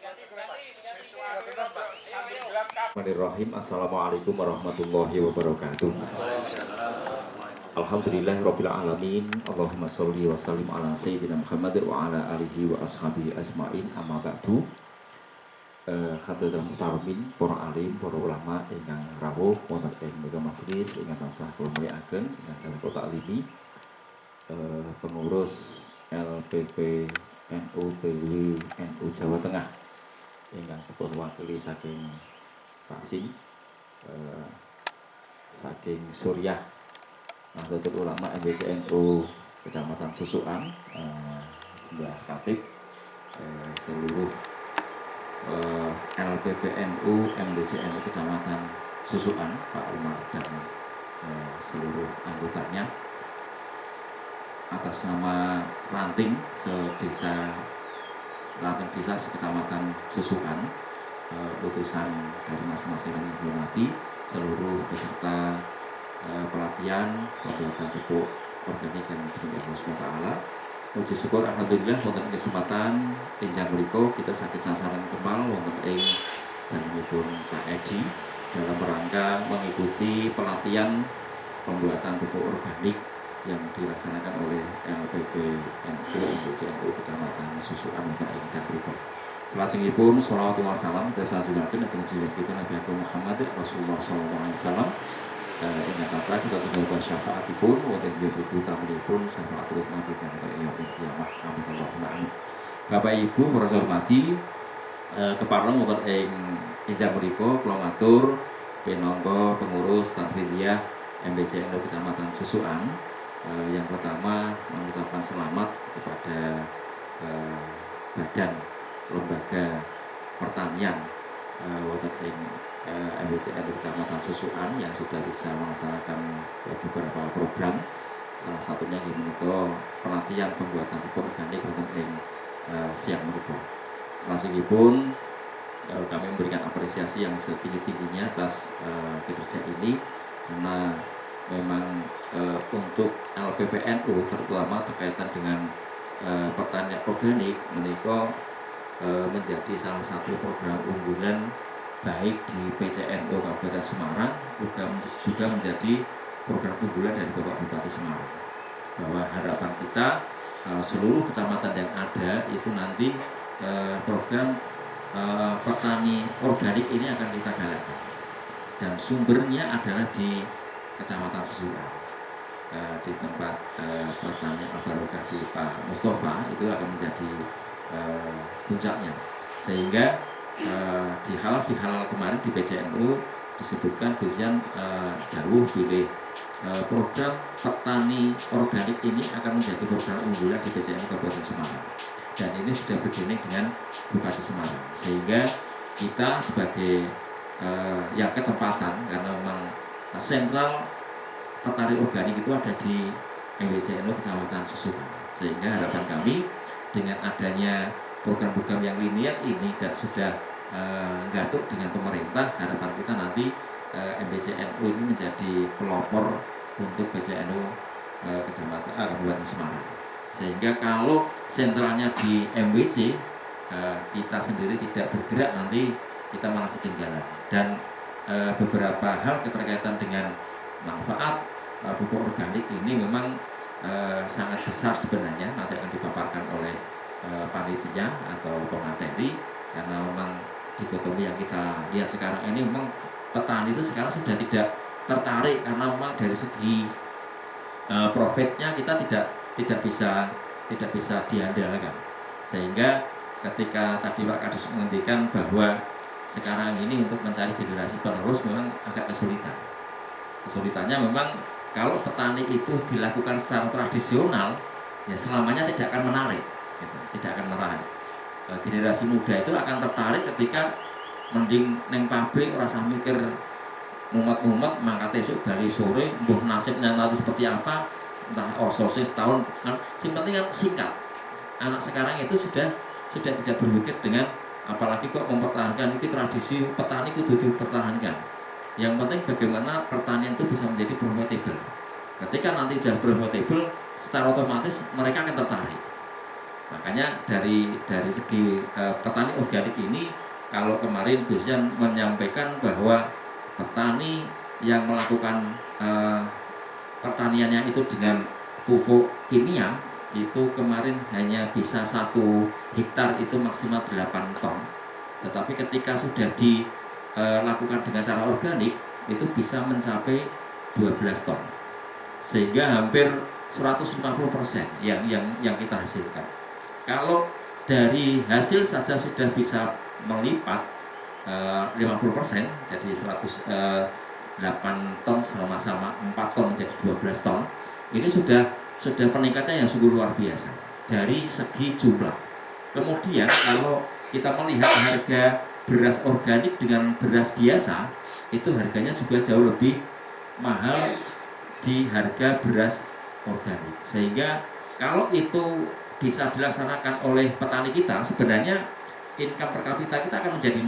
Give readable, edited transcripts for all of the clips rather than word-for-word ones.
Bismillahirrahmanirrahim. Assalamualaikum warahmatullahi wabarakatuh. Alhamdulillahirabbil alamin. Allahumma sholli wa sallim ala sayyidina Muhammad wa ala alihi wa ashabihi ajmain. Amma ba'du. Hadirin muhtaromin, para alim, para ulama ingkang rawuh wonten ing menika majelis ingkang tansah kula mulyakaken ingkang kota alimi, pengurus LPP NU PW NU Jawa Tengah ingkang dipun wakili saking fraksi saking Suriah Nahdlatul Ulama MBC NU Kecamatan Susukan, Mbah Katib, seluruh LPPNU MDC NU Kecamatan Susukan, Pak Umar dan seluruh anggotanya, atas nama Ranting sedesa sekecamatan Susukan, utusan dari masing-masing yang dihormati, seluruh peserta pelatihan pembuatan pupuk organik yang dimiliki Allah Subhanahu wa taala. Puji syukur alhamdulillah wonten kesempatan enjang menika kita sakit sasaran kemal wonten ing dangunipun Pak Edi dalam rangka mengikuti pelatihan pembuatan pupuk organik yang dilaksanakan oleh LPPNU MBCNU Kecamatan Susukan wonten ing enjang menika. Salajengipun sholawat wa salam kesajengaken dhateng junjungan Nabi Muhammad Rasulullah sallallahu alaihi wasallam. Ingat tansah kita tunggu syafaatipun wonten bibit tamunipun syafaatipun Nabi sampai yaumil qiyamah. Amin Allahumma amin. Bapak Ibu para hormati, kepareng wonten ing enjang menika kula matur pinangka pengurus Tanfidiyah MBCNU Kecamatan Susukan. Yang pertama mengucapkan selamat kepada Badan Lembaga Pertanian wonten ing MBCNU Kecamatan Susukan yang sudah bisa melaksanakan beberapa program, salah satunya menika pelatihan pembuatan pupuk organik wonten ing siang menika. Salajengipun kami memberikan apresiasi yang setinggi-tingginya atas kinerja ini, karena memang untuk LPPNU terutama berkaitan dengan pertanian organik menika menjadi salah satu program unggulan baik di PCNU Kabupaten Semarang, juga menjadi program unggulan dari Bapak Bupati Semarang, bahwa harapan kita seluruh kecamatan yang ada itu nanti program petani organik ini akan kita galakkan, dan sumbernya adalah di Kecamatan Susukan, di tempat petani Al-Barokah di Pak Mustafa itu akan menjadi puncaknya, sehingga di halal kemarin di PCNU disebutkan Bizian dawuh pilih program petani organik ini akan menjadi program unggulan di PCNU Kabupaten Semarang, dan ini sudah bergabung dengan Bupati Semarang, sehingga kita sebagai yang ketempatan, karena memang sentral petani organik itu ada di MBCNU Kecamatan Susukan, sehingga harapan kami dengan adanya program-program yang linear ini dan sudah gaduh dengan pemerintah, harapan kita nanti MBCNU ini menjadi pelopor untuk PCNU Kecamatan Kabupaten Semarang, sehingga kalau sentralnya di MWC kita sendiri tidak bergerak, nanti kita malah ketinggalan, dan beberapa hal keterkaitan dengan manfaat pupuk organik ini memang sangat besar sebenarnya, nanti akan dipaparkan oleh panitia atau pemateri, karena memang dikotomi yang kita lihat sekarang ini memang petani itu sekarang sudah tidak tertarik, karena memang dari segi profitnya kita tidak bisa diandalkan, sehingga ketika tadi Pak Kadus menghentikan bahwa sekarang ini untuk mencari generasi penerus memang agak kesulitannya memang kalau petani itu dilakukan secara tradisional ya selamanya tidak akan menarik, tidak akan menarik. Generasi muda itu akan tertarik ketika mending neng pabrik rasa mikir mumet mangkat esuk bali sore mbuh nasibnya nanti seperti apa, entah sosis tahun kan, sing penting kan singkat. Anak sekarang itu sudah tidak berpikir dengan apalagi kok mempertahankan itu tradisi petani itu dipertahankan. Yang penting bagaimana pertanian itu bisa menjadi profitable. Ketika nanti sudah profitable, secara otomatis mereka akan tertarik. Makanya dari segi petani organik ini, kalau kemarin Gus Yan menyampaikan bahwa petani yang melakukan pertaniannya itu dengan pupuk kimia, itu kemarin hanya bisa 1 hektar itu maksimal 8 ton. Tetapi ketika sudah dilakukan dengan cara organik, itu bisa mencapai 12 ton. Sehingga hampir 150% yang kita hasilkan. Kalau dari hasil saja sudah bisa melipat 50%, jadi 8 ton sama-sama 4 ton menjadi 12 ton. Ini sudah peningkatannya yang sungguh luar biasa dari segi jumlah. Kemudian kalau kita melihat harga beras organik dengan beras biasa, itu harganya juga jauh lebih mahal di harga beras organik. Sehingga kalau itu bisa dilaksanakan oleh petani kita, sebenarnya income per kapita kita akan menjadi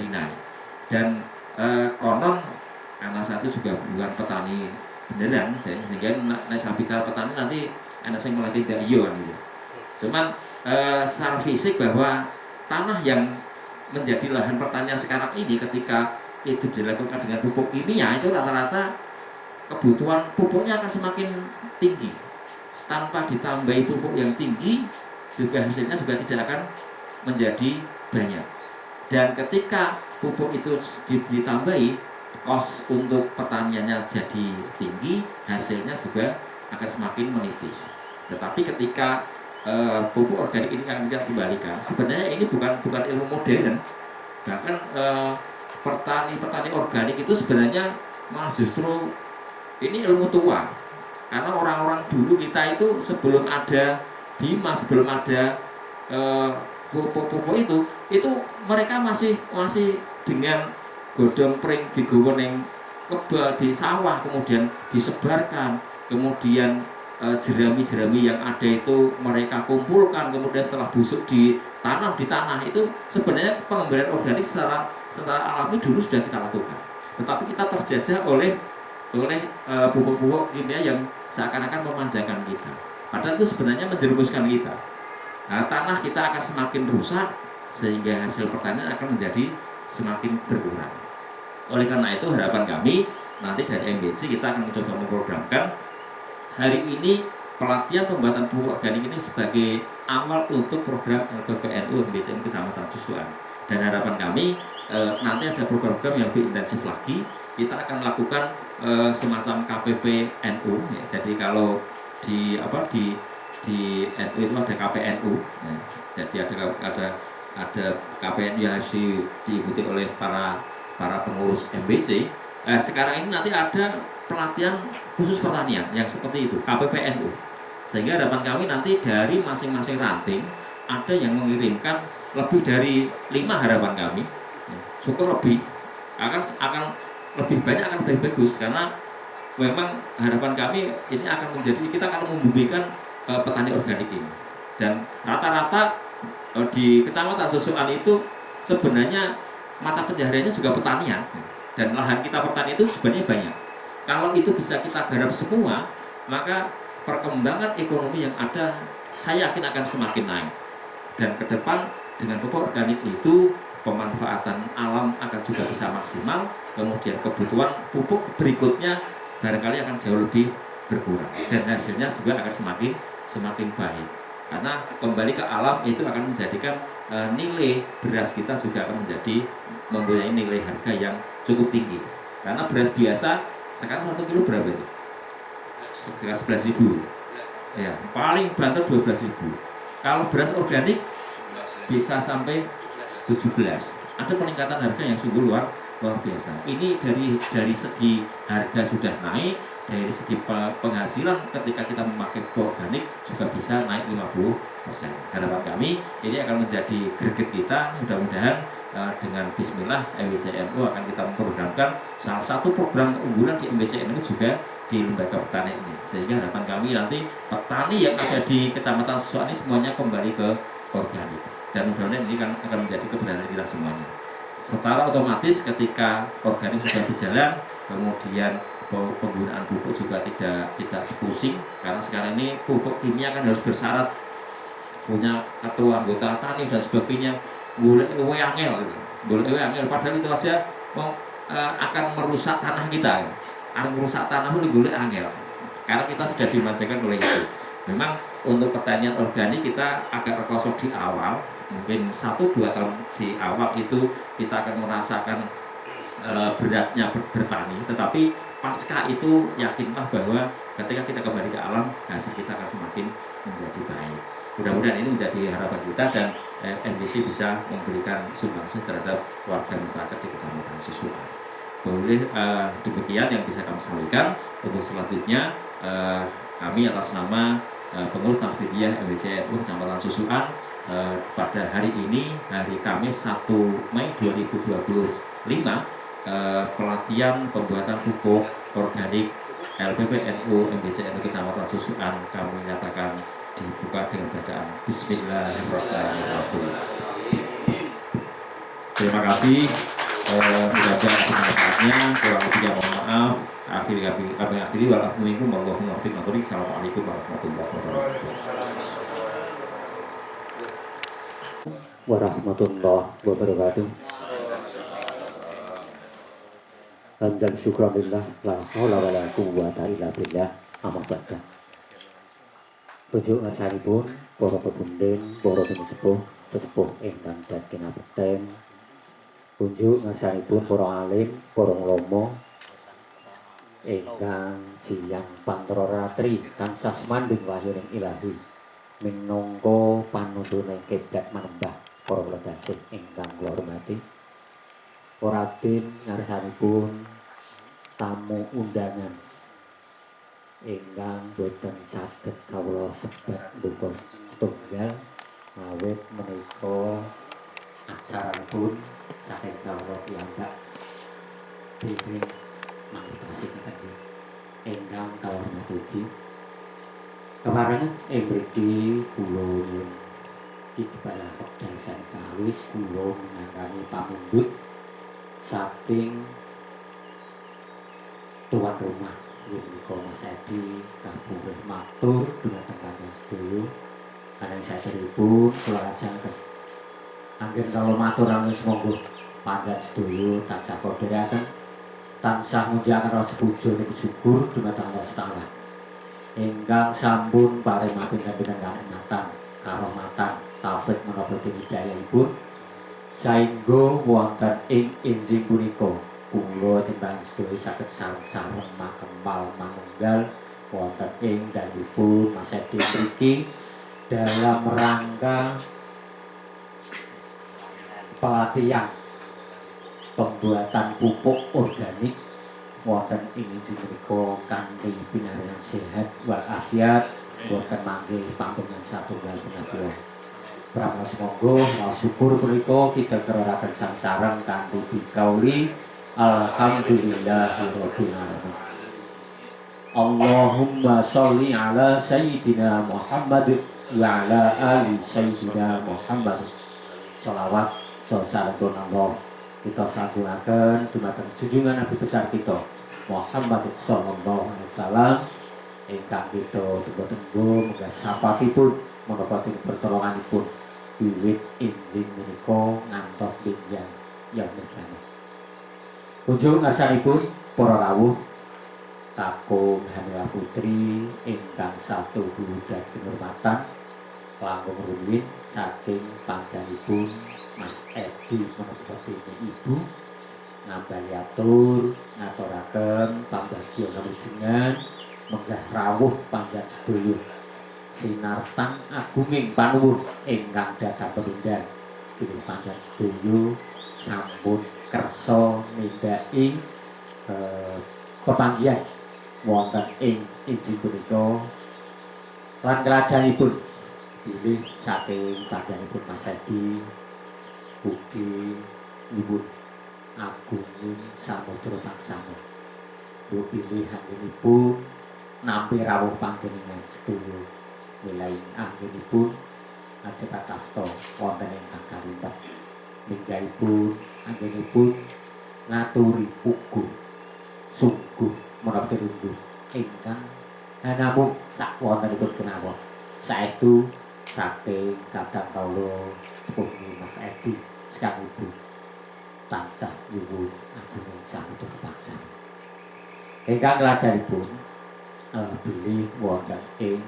naik. Dan konon karena satu juga bukan petani beneran, sehingga saya bicara petani nanti anak saya mulai tidak iya gitu. Cuman secara fisik bahwa tanah yang menjadi lahan pertanian sekarang ini, ketika itu dilakukan dengan pupuk kimia, itu rata-rata kebutuhan pupuknya akan semakin tinggi. Tanpa ditambahi pupuk yang tinggi, juga hasilnya juga tidak akan menjadi banyak. Dan ketika pupuk itu ditambahi, kos untuk pertaniannya jadi tinggi, hasilnya juga akan semakin menipis. Tetapi ketika pupuk organik ini akan kita kembalikan, sebenarnya ini bukan ilmu modern. Bahkan petani organik itu sebenarnya malah justru ini ilmu tua. Karena orang-orang dulu kita itu sebelum ada Bima, sebelum ada pupuk itu mereka masih dengan godong pring digawa ning kebal di sawah, kemudian disebarkan, kemudian jerami-jerami yang ada itu mereka kumpulkan, kemudian setelah busuk ditanam di tanah. Itu sebenarnya pengembalian organik secara alami dulu sudah kita lakukan, tetapi kita terjajah oleh pupuk-pupuk kimia yang seakan-akan memanjakan kita, padahal itu sebenarnya menjerumuskan kita. Nah, tanah kita akan semakin rusak, sehingga hasil pertanian akan menjadi semakin berkurang. Oleh karena itu, harapan kami nanti dari MBC kita akan mencoba memprogramkan hari ini pelatihan pembuatan pupuk organik ini sebagai awal untuk program LPPNU MBC Kecamatan Cusuan. Dan harapan kami nanti ada program-program yang lebih intensif lagi. Kita akan melakukan semacam KPPNU ya. Jadi kalau di NU itu ada KPNU ya. Jadi ada KPNU yang harus diikuti oleh para pengurus MBC. Sekarang ini nanti ada pelatihan khusus pertanian yang seperti itu, KPPNU. Sehingga harapan kami nanti dari masing-masing ranting ada yang mengirimkan lebih dari 5 harapan kami. Syukur lebih akan lebih banyak, akan lebih bagus, karena memang harapan kami ini akan menjadi, kita akan membumikan petani organik ini. Dan rata-rata di Kecamatan Susuan itu sebenarnya mata pencahariannya juga pertanian, dan lahan kita pertanian itu sebenarnya banyak. Kalau itu bisa kita garap semua, maka perkembangan ekonomi yang ada saya yakin akan semakin naik. Dan ke depan dengan pupuk organik itu pemanfaatan alam akan juga bisa maksimal, kemudian kebutuhan pupuk berikutnya barangkali akan jauh lebih berkurang, dan hasilnya juga akan semakin baik. Karena kembali ke alam itu akan menjadikan nilai beras kita juga akan mempunyai nilai harga yang cukup tinggi. Karena beras biasa sekarang 1 kilo berapa itu? Sekitar 11.000 ya, paling banter 12.000. Kalau beras organik bisa sampai 17. Ada peningkatan harga yang sungguh luar biasa. Ini dari segi harga sudah naik, dari segi penghasilan ketika kita memakai pupuk organik juga bisa naik 50%. Harapan kami ini akan menjadi greget kita. Mudah-mudahan dengan bismillah MBCNU akan kita memprogramkan salah satu program unggulan di MBCNU juga di lembaga pertanian ini. Sehingga harapan kami nanti petani yang ada di Kecamatan Susuan ini semuanya kembali ke organik. Dan mudah-mudahan ini akan menjadi keberhasilan kita semuanya. Secara otomatis ketika organik sudah berjalan, kemudian penggunaan pupuk juga tidak sepusing, karena sekarang ini pupuk kimia kan harus bersyarat punya ketua anggota tani dan sebagainya, golek ewe angel gitu. Golek ewe angel, padahal itu aja mau akan merusak tanah kita. Akan merusak tanah itu golek angel. Karena kita sudah dimanjakan oleh itu. Memang untuk pertanian organik kita agak terkosong di awal, mungkin 1-2 tahun di awal itu kita akan merasakan beratnya bertani, tetapi pasca itu yakinlah bahwa ketika kita kembali ke alam, hasil kita akan semakin menjadi baik. Mudah-mudahan ini menjadi harapan kita dan NDC bisa memberikan sumbangsih terhadap warga masyarakat di Kecamatan Susukan. Boleh demikian yang bisa kami sampaikan. Untuk selanjutnya kami atas nama pengurus Nafidiyah MBCNU Kecamatan Susukan pada hari ini, hari Kamis 1 Mei 2025, pelatihan pembuatan pupuk organik LPPNU MBCNU Kecamatan Susukan kami nyatakan dibuka dengan bacaan Bismillahirrahmanirrahim. Terima kasih. Mudah-mudahan semangatnya, kurang lebihnya mohon maaf. Akhiri walaupun Allahumma fiqh. Assalamualaikum warahmatullahi wabarakatuh. Dan syukranillah la haula wala quwwata illa billah. Amma ba'da. Tujuh ngarsanipun para pepunden, para sepuh, sesepuh ingkang dhateng kinabekten. Unjuk ngarsanipun para alim, para ulama ingkang siyang pantara ratri tansah semanding wahyuning ilahi minangka panuntune kiblat manembah para wedasih ingkang kula hormati. Raden ngarsanipun tamu undangan ingkang boten saged kawula sebat duka setunggal awit menika aksaranipun saking kawula piyambak dening manipulasi kita ingkang kawula hormati. Kemarin mriki kula nyuwun kepada pejalan kawis kula minangkani pamundhut saking tuan rumah menika Mas Edi kabeh matur dhumateng panjenengan sedaya. Kadang saderipun kula ajaken anggen kawula matur anuwun monggo panjenengan sedaya tansah kodheraken tansah mujaken rasa puja niku syukur dhumateng Allah Taala ingkang sampun paringaken kanikmatan karomatan taufik menapa hidayahipun saengga wonten ing injing punika kula timbang sedaya saged sareng-sareng makembal manunggal wonten ing dalipun Mas Edi mriki dalam rangka pelatihan pembuatan pupuk organik wonten ing injing punika kanthi pinaringan sehat wal afiat boten manggih panjenengan satunggal punapa. Pramila semoga syukur punika kita keraraken sangsareng kanthi dikauli alhamdulillahirabbil alamin. Allahumma sholli ala sayyidina Muhammad wa ala ali sayyidina Muhammad. Shalawat sasalun Allah kita sanjungaken dumateng junjungan Nabi besar kita Muhammad sallallahu alaihi wasallam ingkang kita tunggu-tunggu muga syafaatipun menapa pertolonganipun wiwit injing menika ngantos pinjang yaumul kiamat. Ujung ngarsanipun para rawuh kakung Hamila Putri ingkang satu dan kehormatan langkung rumiyin saking panjenenganipun Mas Edi menapa Ibu ngambali atur ngaturaken pambagya kawijinan menggah rawuh panjenengan sedaya sinartan agunging panuwun ingkang datang penundan ing panjenengan sedaya sampun kersa nindaki pepanggihan wonten ing injing punika lan kelajanipun pilih saking panjenenganipun Mas Edi ugi nyuwun agunging samudra tansah pilih anggenipun nampi rawuh panjenengan sedaya wilaih anggenipun ajebat asta wonten ingkang kalibat minggahipun anggenipun ngaturi uga sungguh menapa rindu ingkang namung sak wontenipun kenawa saestu saking kadang kala sepuh Mas Edi sekang ibu tansah nyuwun agung sampun kepaksa. Ingkang lajaripun bilih wonten ing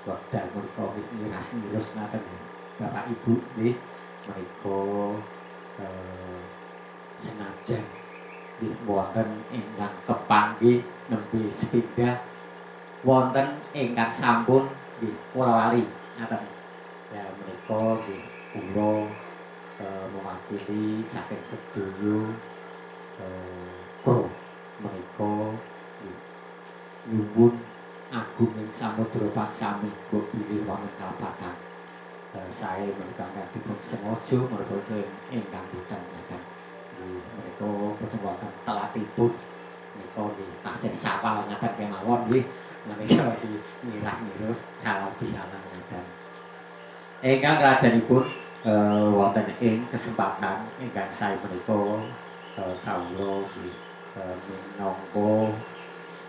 wekdal menika miras-miras ngaten Bapak Ibu nggih menika senajan nggih wonten ingkang kepanggih nembe sepindah wonten ingkang sampun nggih kula wali ngaten. Ya menika nggih kula mewakili saking sedaya kru menika nyuwun agung ing samudra paksami mbok bilih wonten kalpatan. Sae menika dipun sengaja menika ingkang boten ngaten. Menika boten wonten telatipun menika nggih tasih sawal ngaten kemawon nggih menika miras-miras kalabihanan ngaten. Ingkang rajanipun wonten ing kesempatan ingkang sae menika kawula nggih minangka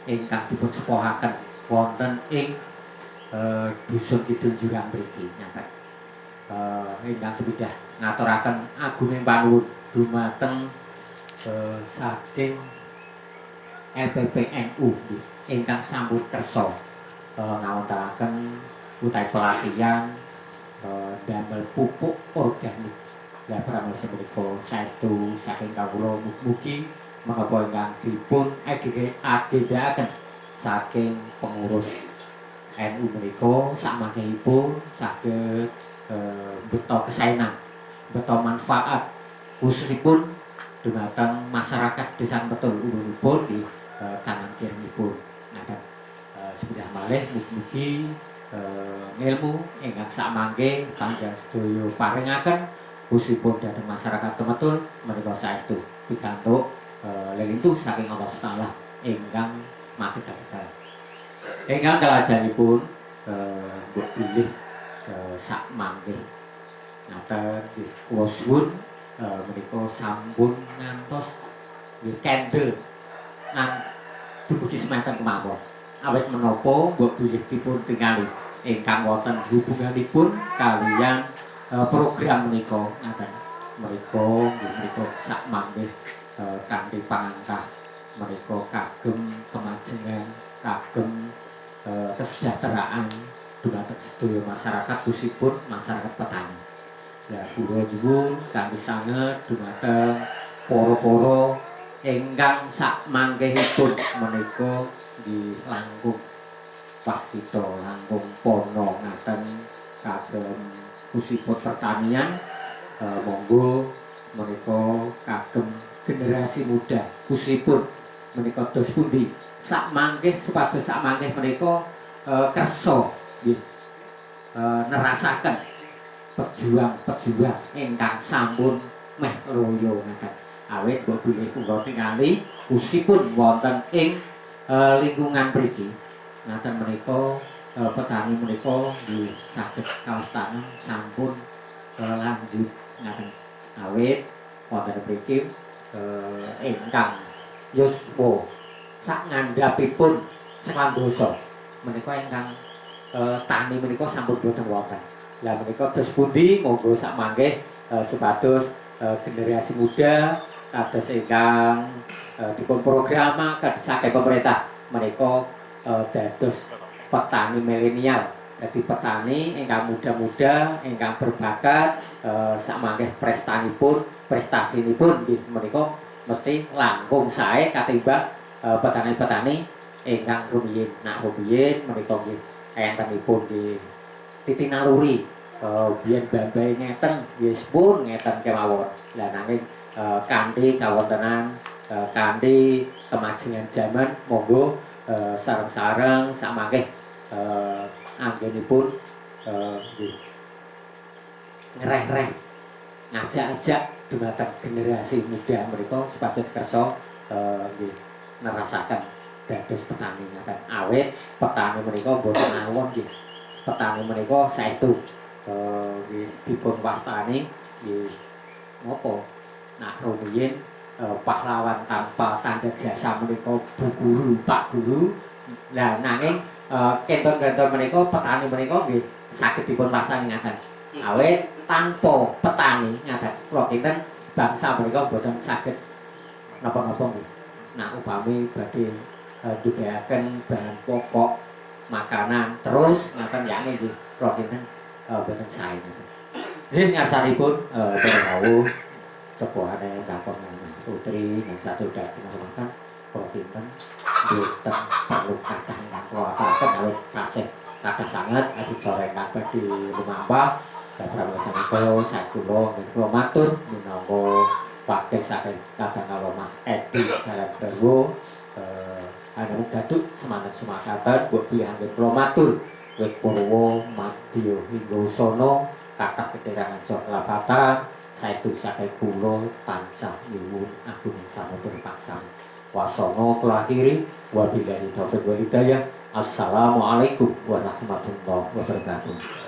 ingkang dipun sepuhaken wonten ing dusun Kidul Jurang mriki ngaten. Ingkang sepidah ngaturaken agunging panuwun dumateng saking LPPNU ingkang sampun kersa ngawontenaken utawi pelatihan damel pupuk organik. Lah pramila menika saestu saking kawula mugi menapa ingkang dipun agendaken saking pengurus NU menika sakmangkehipun saged beto kesaenan, beto manfaat khususipun dumateng masyarakat Desa Betul umumipun di kanan kirinipun. Nah, sepidah malih mugi ilmu ingkang sakmangke panjenengan sedaya paringaken khususipun dhateng masyarakat Temetul menika saestu pikantuk lelintuh saking Allah Taala ingkang magegaken. Ingkang kalajanipun mbok bilih sakmangke ngaten nggih kula suwun menika sampun ngantos nggih candle dumugi semanten kemawon. Awit menapa mbok bilih dipun tingali ingkang wonten hubunganipun kaliyan program menika ngaten. Menika sakmangke kanthi pangangkah menika kagem kemajengan, kagem kesejahteraan dumateng sedaya masyarakat khususipun masyarakat petani. Ya kula nyuwun kanthi sanget dumateng para-para ingkang sakmangkehipun menika di langkung waskita langkung pono ngaten kagem khususipun pertanian monggo menika kagem generasi muda khususipun menika dos pundi sakmangke supados sakmangke menika kersa nggih nerasaken pejuang-pejuang ingkang sampun meh loyo ngaten. Awit mbok bilih kula tingali khususipun wonten ing lingkungan mriki ngaten menika petani menika nggih saged kawastani sampun lanjut ngaten. Awit wonten mriki ingkang yuswa sak ngandhapipun semandosa menika ingkang tani menika sampun boten wonten. Lah menika dos pundi monggo sakmangke supados generasi muda kados ingkang dipun programaken saking pemerintah menika dados petani milenial. Jadi petani ingkang muda-muda ingkang berbakat sakmangke prestasinipun nggih menika mesti langkung sae katimbang petani-petani ingkang rumiyin. Nah rumiyin menika nggih entenipun nggih titinaluri biyen bambahe ngeten nggih pun ngeten kemawon. Lah nanging kanthi kawontenan kanthi kemajuan zaman monggo sareng-sareng sakmangke anggenipun nggih ngereh-reh ngajak-ajak dumateng generasi muda menika supados kersa nggih nerasaken dados petani ngaten. Awit petani menika boten awon nggih. Petani menika saestu nggih dipun wastani nggih napa nak rumiyin pahlawan tanpa tanda jasa menika Bu Guru, Pak Guru. Lah nanging kenton-kenton menika petani menika nggih saged dipun wastani ngaten. Awit tanpa petani ngaten kula kinten bangsa menika boten saged napa-napa nggih. Nah upami badhe nyediakaken bahan pokok makanan terus ngaten yakni nggih kula kinten boten sae ngoten. Nggih ngarsanipun penawu sepuhane kakon putri yang satu dadi masakan kula kinten boten perlu kathah ingkang kula aturaken awit tasih kathah sanget adicara ingkang badhe lumampah. Bapak sampun sakula kula matur minangka wakil saking kadang Mas Edi Garwo anu gaduk semangat sumakaten buat pilihan kula matur wit purwa madya hingga usana kathah keterangan saha lapatan saestu saking kula tansah nyuwun agung samutur paksam wasana kula akhiri wabillahi taufiq wal hidayah. Assalamualaikum warahmatullahi wabarakatuh.